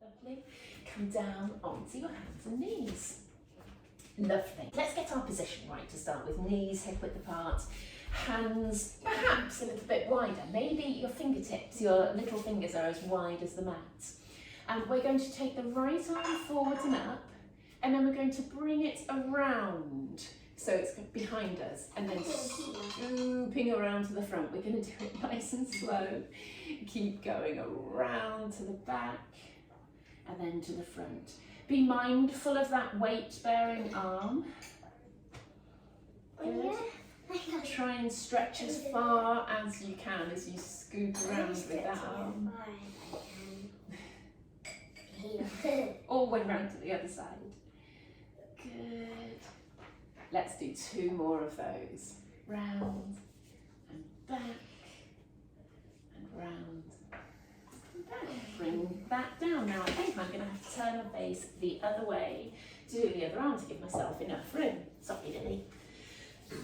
Lovely. Come down onto your hands and knees. Lovely. Let's get our position right to start with. Knees hip width apart, hands perhaps a little bit wider. Maybe your fingertips, your little fingers are as wide as the mat. And we're going to take the right arm forwards and up, and then we're going to bring it around. So it's behind us, and then scooping around to the front. We're going to do it nice and slow. Keep going around to the back, and then to the front. Be mindful of that weight-bearing arm. Good. Try and stretch as far as you can as you scoop around with that arm. All the way around to the other side. Good. Let's do 2 more of those. Round and back and round and back. Bring that down. Now I think I'm going to have to turn my face the other way to do the other arm to give myself enough room. Sorry, Lily.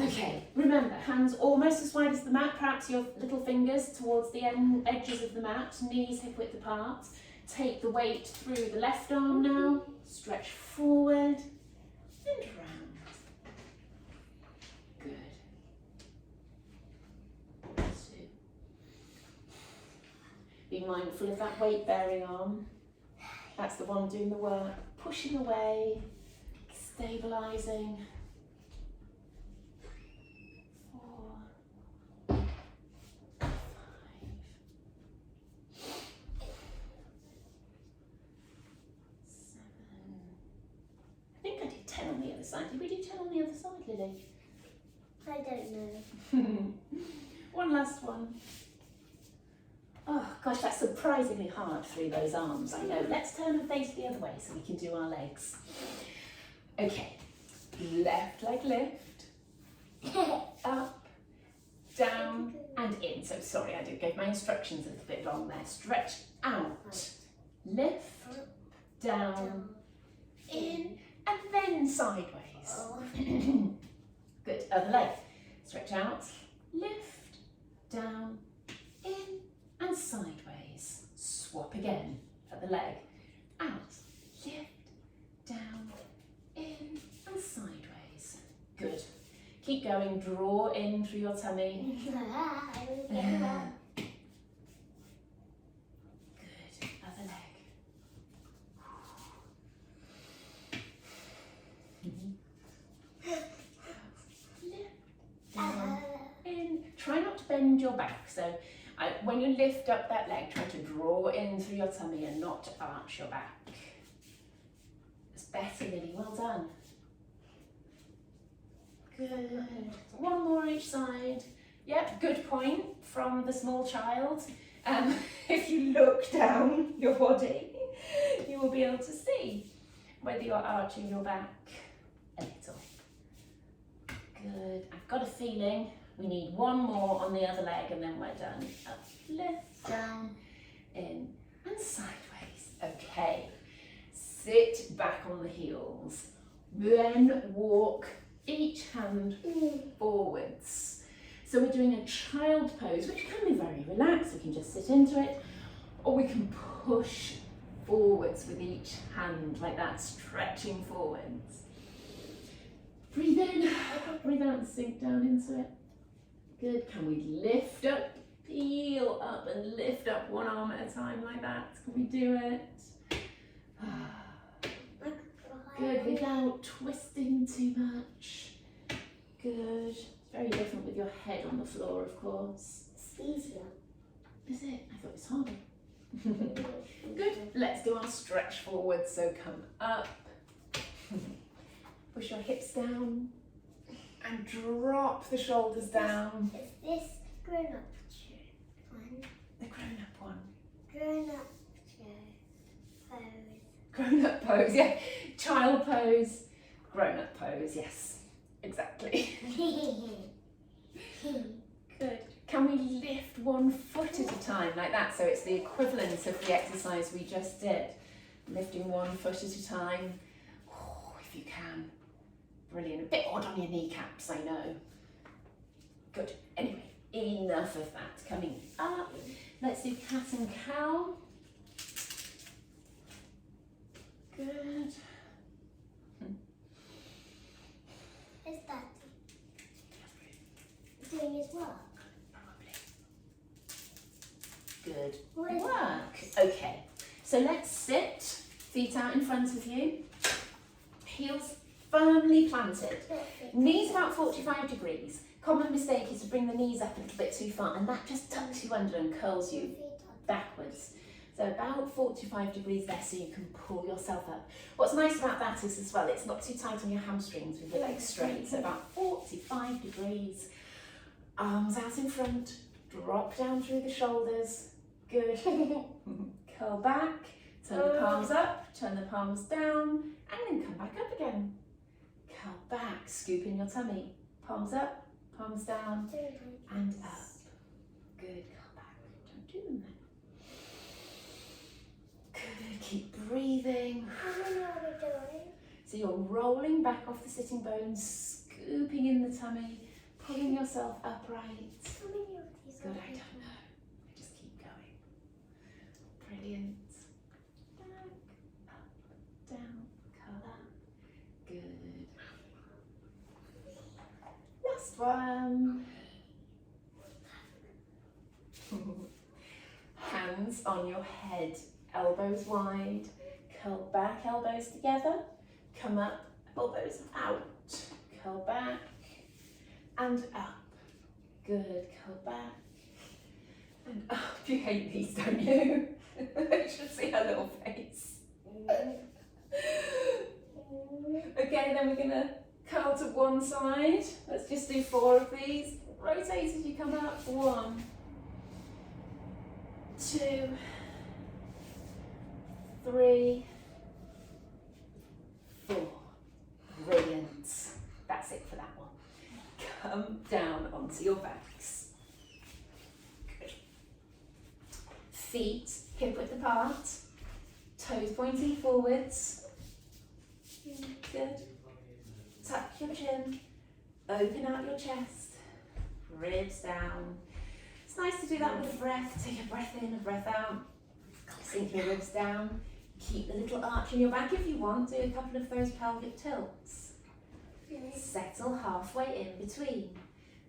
Okay, remember, hands almost as wide as the mat, perhaps your little fingers towards the edges of the mat, knees hip width apart. Take the weight through the left arm now, stretch forward and round. Good. 2. Be mindful of that weight-bearing arm. That's the one doing the work, pushing away, stabilising. 4, 5. I think I did 10 on the other side. Did we do 10 on the other side, Lily? I don't know. One last one. Oh gosh, that's surprisingly hard through those arms, I know. Let's turn and face the other way so we can do our legs. Okay, left leg lift, up, down and in. So sorry, I did give my instructions a little bit wrong there. Stretch out, lift, down, in, and then sideways. Good, other leg. Stretch out, lift, down, in, and sideways. Swap again for the leg. Out, lift, down, in, and sideways. Good. Keep going, draw in through your tummy. Good, other leg. Down, in. Try not to bend your back. So when you lift up that leg, try to draw in through your tummy and not to arch your back. It's better, Lily. Well done. Good. One more each side. Yep, good point from the small child. If you look down your body, you will be able to see whether you're arching your back a little. Good. I've got a feeling we need one more on the other leg and then we're done. Up, lift, down, in, and sideways. Okay. Sit back on the heels. Then walk each hand forwards. So we're doing a child pose, which can be very relaxed. We can just sit into it, or we can push forwards with each hand like that, stretching forwards. Breathe in, breathe out and sink down into it. Good. Can we lift up, peel up and lift up one arm at a time like that? Can we do it? Good, without twisting too much. Good. Very different with your head on the floor, of course. It's easier. Is it? I thought it was harder. Good. Let's do our stretch forward. So come up. Push your hips down and drop the shoulders down. Is this grown-up one? The grown-up one. Grown-up pose. Grown-up pose, yeah. Child pose, grown-up pose, yes. Exactly. Good. Can we lift one foot at a time like that? So it's the equivalent of the exercise we just did. Lifting one foot at a time. Oh, if you can. Brilliant. A bit odd on your kneecaps, I know. Good. Anyway, enough of that. Coming up. Let's do cat and cow. Good work. Okay, so let's sit, feet out in front of you, heels firmly planted, knees about 45 degrees. Common mistake is to bring the knees up a little bit too far, and that just tucks you under and curls you backwards. So about 45 degrees there, so you can pull yourself up. What's nice about that is as well, it's not too tight on your hamstrings with your legs straight. So about 45 degrees, arms out in front, drop down through the shoulders. Good. Curl back, turn the palms up, turn the palms down, and then come back up again. Curl back, scoop in your tummy. Palms up, palms down, and up. Good, curl back. Don't do them then. Good, keep breathing. How many are we doing? So you're rolling back off the sitting bones, scooping in the tummy, pulling yourself upright. How many of these Good, are I don't know. Just keep going. Brilliant. Back, up, down, curl up. Good. Last one. Hands on your head, elbows wide. Curl back, elbows together. Come up, elbows out. Curl back and up. Good, curl back and up. You hate these, don't you? You should see her little face. Okay, then we're gonna curl to one side. Let's just do 4 of these. Rotate as you come up. 1, 2, 3, 4. Brilliant. That's it for that one. Come down onto your backs. Good. Feet hip width apart. Toes pointing forwards. Good. Tuck your chin. Open out your chest. Ribs down. It's nice to do that with a breath. Take a breath in, a breath out. Sink your ribs down. Keep the little arch in your back if you want. Do a couple of those pelvic tilts. Settle halfway in between.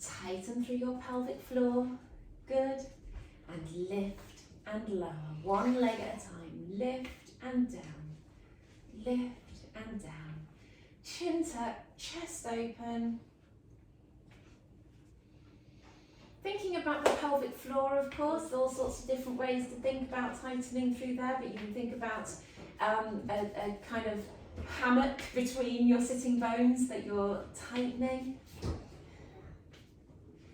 Tighten through your pelvic floor. Good. And lift and lower. One leg at a time. Lift and down. Lift and down. Chin tuck, chest open. Thinking about the pelvic floor, of course, there are all sorts of different ways to think about tightening through there, but you can think about a kind of hammock between your sitting bones that you're tightening.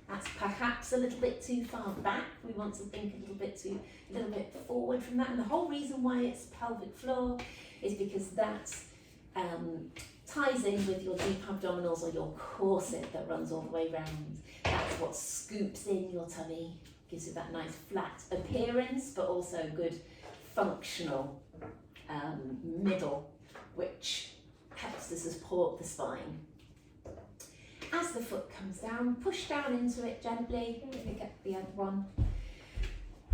That's perhaps a little bit too far back. We want to think a little bit forward from that. And the whole reason why it's pelvic floor is because that ties in with your deep abdominals or your corset that runs all the way round. That's what scoops in your tummy, gives you that nice flat appearance, but also good functional middle, which helps to support the spine. As the foot comes down, push down into it gently, pick up the other one,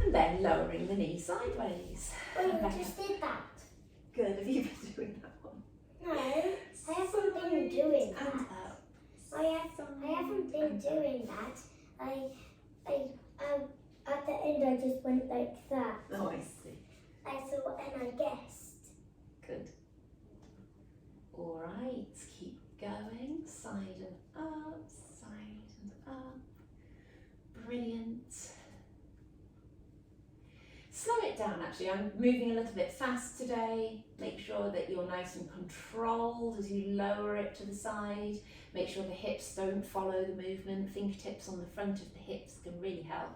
and then lowering the knee sideways. Oh, you just did that. Good, have you been doing that one? No, I haven't been doing that. And up. I haven't been doing that. At the end I just went like that. Oh, I see. I saw and I guessed. Good. All right, keep going. Side and up, side and up. Brilliant. Slow it down actually. I'm moving a little bit fast today. Make sure that you're nice and controlled as you lower it to the side. Make sure the hips don't follow the movement. Fingertips on the front of the hips can really help.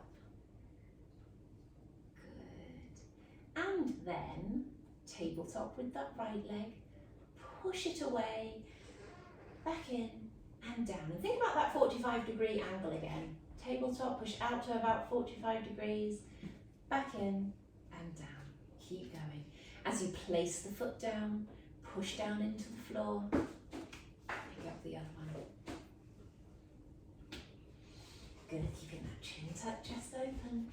Good. And then tabletop with that right leg. Push it away, back in and down. And think about that 45-degree angle again. Tabletop, push out to about 45 degrees, back in and down. Keep going. As you place the foot down, push down into the floor, pick up the other one. Good, keeping that chin tucked, chest open.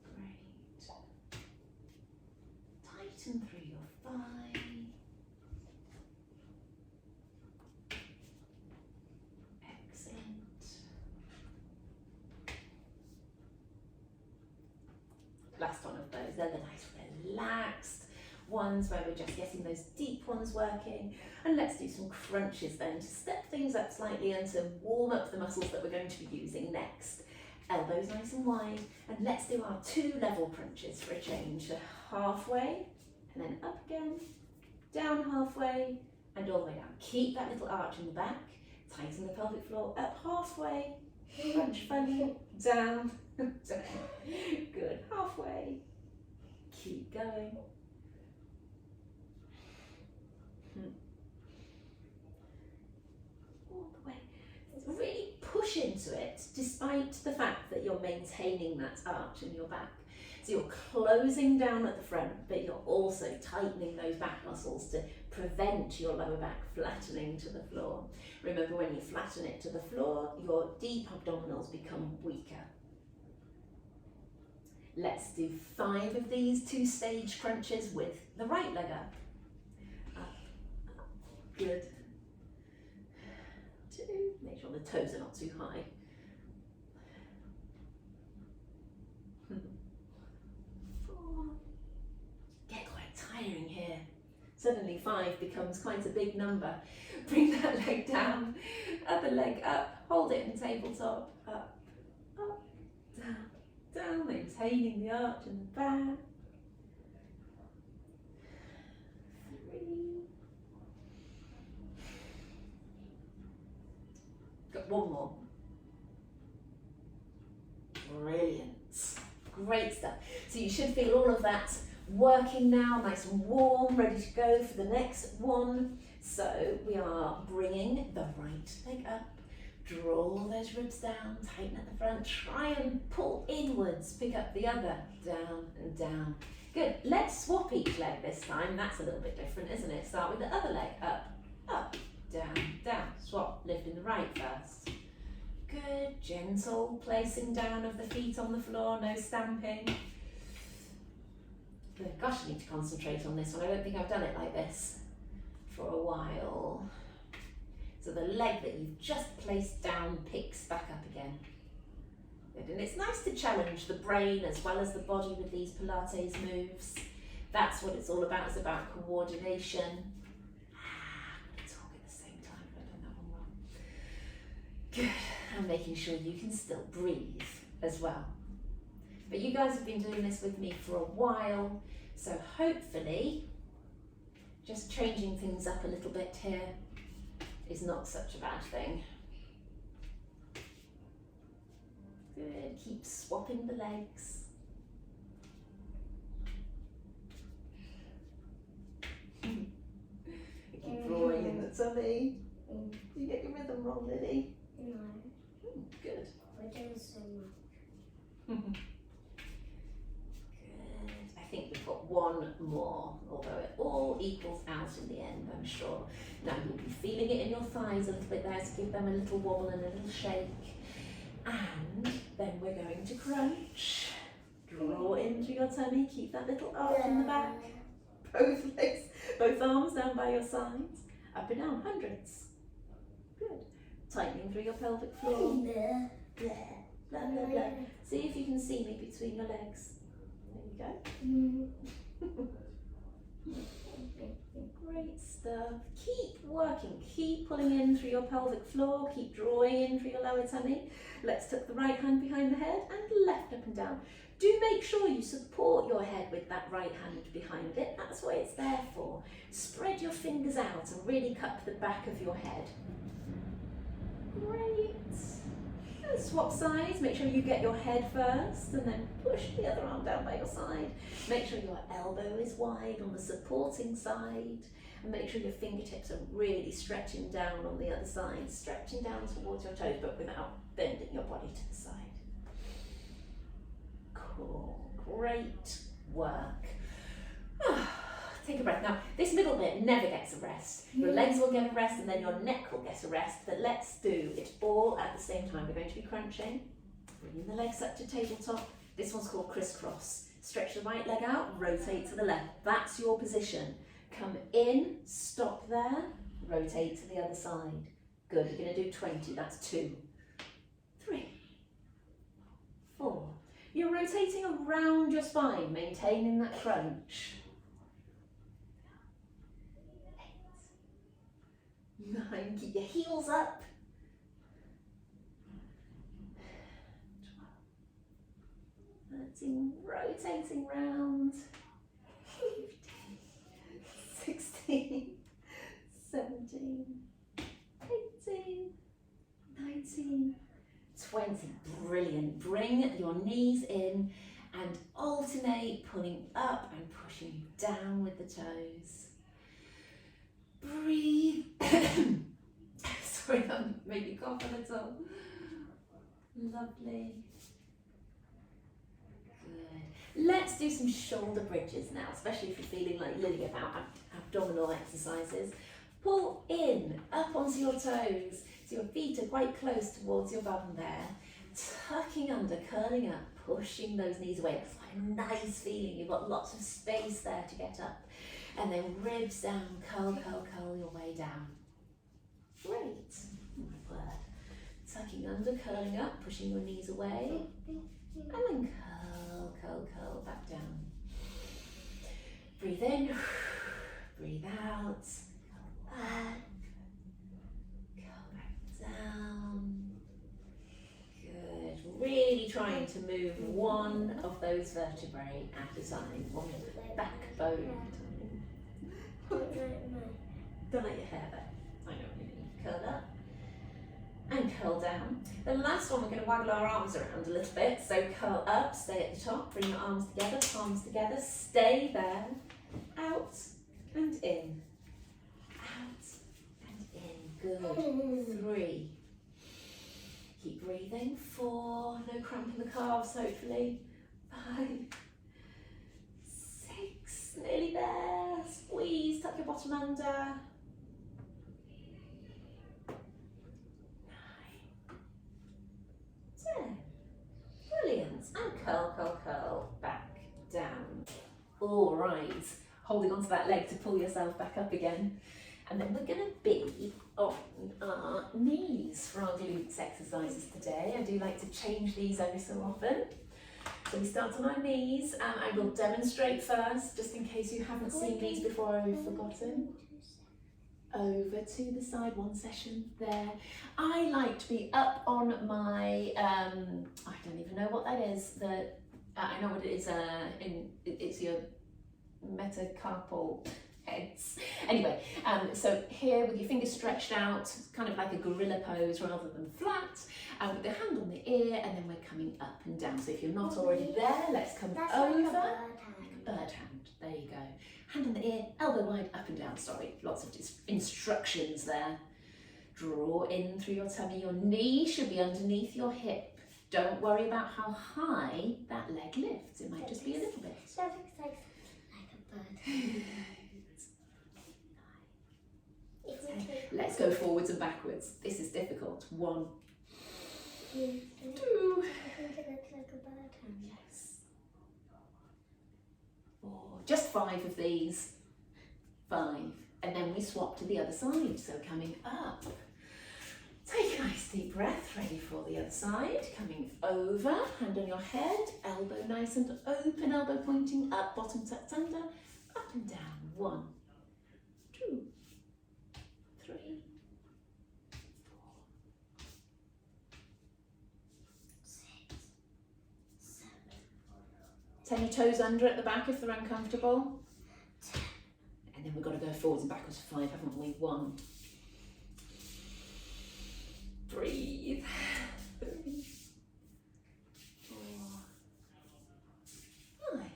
Great. Tighten through your thigh. Excellent. last one of those. They're the nice relaxed ones where we're just getting those deep ones working. And let's do some crunches then to step things up slightly and to warm up the muscles that we're going to be using next. Elbows nice and wide, and let's do our 2 level crunches for a change. So halfway, and then up again, down halfway, and all the way down. Keep that little arch in the back, tighten the pelvic floor, up halfway, crunch funny, down, down. Good, halfway, keep going. All the way. Really push into it, despite the fact that you're maintaining that arch in your back. So you're closing down at the front, but you're also tightening those back muscles to prevent your lower back flattening to the floor. Remember, when you flatten it to the floor, your deep abdominals become weaker. Let's do 5 of these 2-stage crunches with the right leg up. Up, up. Good. 2, make sure the toes are not too high. 4, get quite tiring here. Suddenly 5 becomes quite a big number. Bring that leg down, other leg up, hold it in tabletop, up, up, down, down, maintaining the arch in the back. 3. Got 1 more. Brilliant. Great stuff. So you should feel all of that working now, nice and warm, ready to go for the next one. So we are bringing the right leg up, draw those ribs down, tighten at the front, try and pull inwards, pick up the other, down and down. Good, let's swap each leg this time. That's a little bit different, isn't it? Start with the other leg, up, up, down, down. Swap, lifting the right first. Good, gentle placing down of the feet on the floor, no stamping. Good, gosh, I need to concentrate on this one. I don't think I've done it like this for a while. So the leg that you've just placed down picks back up again. Good, and it's nice to challenge the brain as well as the body with these Pilates moves. That's what it's all about. It's about coordination. I'm going to talk at the same time, but I've done that one wrong. Good, and making sure you can still breathe as well. But you guys have been doing this with me for a while, so hopefully just changing things up a little bit here is not such a bad thing. Good, keep swapping the legs. Keep drawing in the tummy. Do you get your rhythm wrong, Lily? No. Good. We're doing so much. Good. I think we've got 1 more, although it all equals out in the end, I'm sure. Now you'll be feeling it in your thighs a little bit there, so give them a little wobble and a little shake. And then we're going to crunch. Draw into your tummy, keep that little arch in the back. Both legs, both arms down by your sides. Up and down, hundreds. Good. Tightening through your pelvic floor. Blah, blah, blah, blah. See if you can see me between your legs. There you go. Great stuff. Keep working. Keep pulling in through your pelvic floor. Keep drawing in through your lower tummy. Let's tuck the right hand behind the head and left up and down. Do make sure you support your head with that right hand behind it. That's what it's there for. Spread your fingers out and really cup the back of your head. Great. And swap sides. Make sure you get your head first and then push the other arm down by your side. Make sure your elbow is wide on the supporting side. And make sure your fingertips are really stretching down on the other side. Stretching down towards your toes, but without bending your body to the side. Cool. Great work. Take a breath. Now, this middle bit never gets a rest. Your legs will get a rest and then your neck will get a rest, but let's do it all at the same time. We're going to be crunching, bringing the legs up to tabletop. This one's called crisscross. Stretch the right leg out, rotate to the left. That's your position. Come in, stop there, rotate to the other side. Good, you're going to do 20, that's 2, 3, 4. You're rotating around your spine, maintaining that crunch. 8, 9, keep your heels up. 12, 13, rotating round. 15, 16, 17, 18, 19, 20. Brilliant. Bring your knees in and alternate pulling up and pushing down with the toes. Breathe. Sorry, that made me cough a little. Lovely. Good. Let's do some shoulder bridges now, especially if you're feeling like Lily about abdominal exercises. Pull in, up onto your toes, so your feet are quite close towards your bum there. Tucking under, curling up, pushing those knees away. It's like a nice feeling. You've got lots of space there to get up. And then ribs down, curl, curl, curl your way down. Great. My word. Tucking under, curling up, pushing your knees away. And then curl, curl, curl back down. Breathe in, breathe out. Curl up, curl back down. Good. Really trying to move one of those vertebrae at a time. One backbone. Don't let your hair there. I know what you mean. Curl up and curl down. The last one, we're going to waggle our arms around a little bit. So curl up, stay at the top, bring your arms together, palms together, stay there. Out and in. Out and in. Good. 3. Keep breathing. 4. No cramp in the calves, hopefully. 5. 6. Nearly there. Squeeze, tuck your bottom under. 9. Brilliant. And curl, curl, curl, back down. All right. Holding onto that leg to pull yourself back up again. And then we're going to be on our knees for our glutes exercises today. I do like to change these every so often. So we start on our knees. I will demonstrate first, just in case you haven't seen these before or you've forgotten. Over to the side, one session there. I like to be up on my, I don't even know what that is. I know what it is, it's your metacarpal heads. Anyway, so here with your fingers stretched out, kind of like a gorilla pose rather than flat, with the hand on the ear, and then we're coming up and down. So if you're not already there, let's come over. Like a bird hand. There you go. Hand on the ear, elbow wide, up and down. Sorry, lots of instructions there. Draw in through your tummy. Your knee should be underneath your hip. Don't worry about how high that leg lifts. It might just be a little bit. That looks like a bird. Let's go forwards and backwards. This is difficult. 1, 2. I think it looks like a bird hand. Yes. 4. Just 5 of these. 5. And then we swap to the other side. So coming up. Take a nice deep breath. Ready for the other side. Coming over. Hand on your head. Elbow nice and open. Elbow pointing up. Bottom tucked under. Up and down. 1, 2, 3, 4, 6, 7. 10 your toes under at the back if they're uncomfortable. 10. And then we've got to go forwards and backwards for 5, haven't we? 1. Breathe. 3, 4, 5.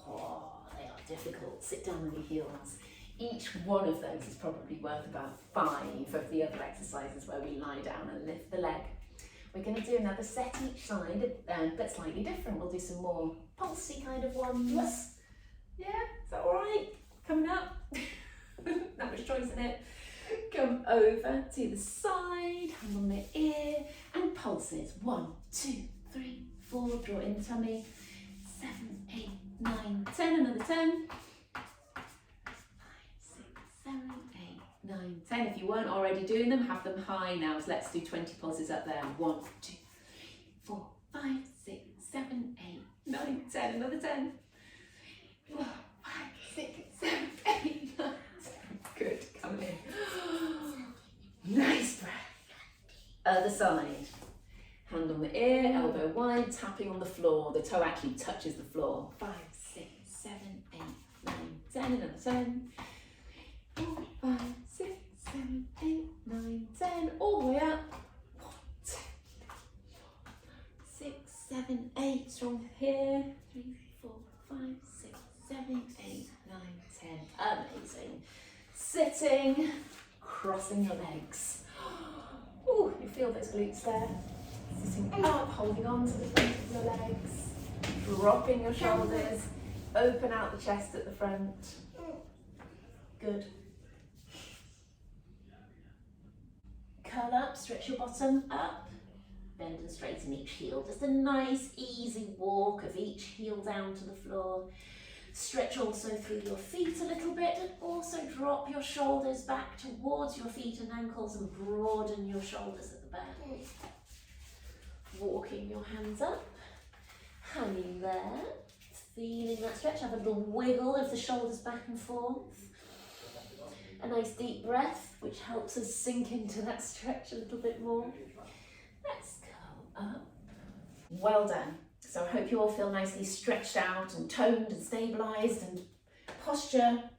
Oh, they are difficult. Sit down on your heels. Each one of those is probably worth about 5 of the other exercises where we lie down and lift the leg. We're going to do another set each side, but slightly different. We'll do some more pulsy kind of ones. Yes. Yeah, is that all right? Coming up. Not much choice in it. Come over to the side, hand on the ear, and pulses. 1, 2, 3, 4. Draw in the tummy. 7, 8, 9, 10. Another 10. 7, 8, 9, 10. If you weren't already doing them, have them high now. So let's do 20 pulses up there. 1, 2, 3, 4, 5, 6, 7, 8, 10, another 10. 4, 5, 6, 7, 8, 9, 10. Good, come in. Nice breath. Other side. Hand on the ear, elbow wide, tapping on the floor. The toe actually touches the floor. 5, 6, 7, 8, 9, 10. Another 10. 4, 5, 6, 7, 8, 9, 10. All the way up. 1, 2, 3, 4, 5, 6, 7, 8. Strong here. 3, 4, 5, 6, 7, 8, 9, 10. Amazing. Sitting, crossing your legs. Ooh, you feel those glutes there. Sitting up, holding on to the front of your legs, dropping your shoulders, open out the chest at the front. Good. Curl up, stretch your bottom up, bend and straighten each heel. Just a nice easy walk of each heel down to the floor. Stretch also through your feet a little bit, and also drop your shoulders back towards your feet and ankles and broaden your shoulders at the back. Walking your hands up, hanging there, feeling that stretch. Have a little wiggle of the shoulders back and forth. A nice deep breath, which helps us sink into that stretch a little bit more. Let's go up. Well done. So I hope you all feel nicely stretched out and toned and stabilised and posture.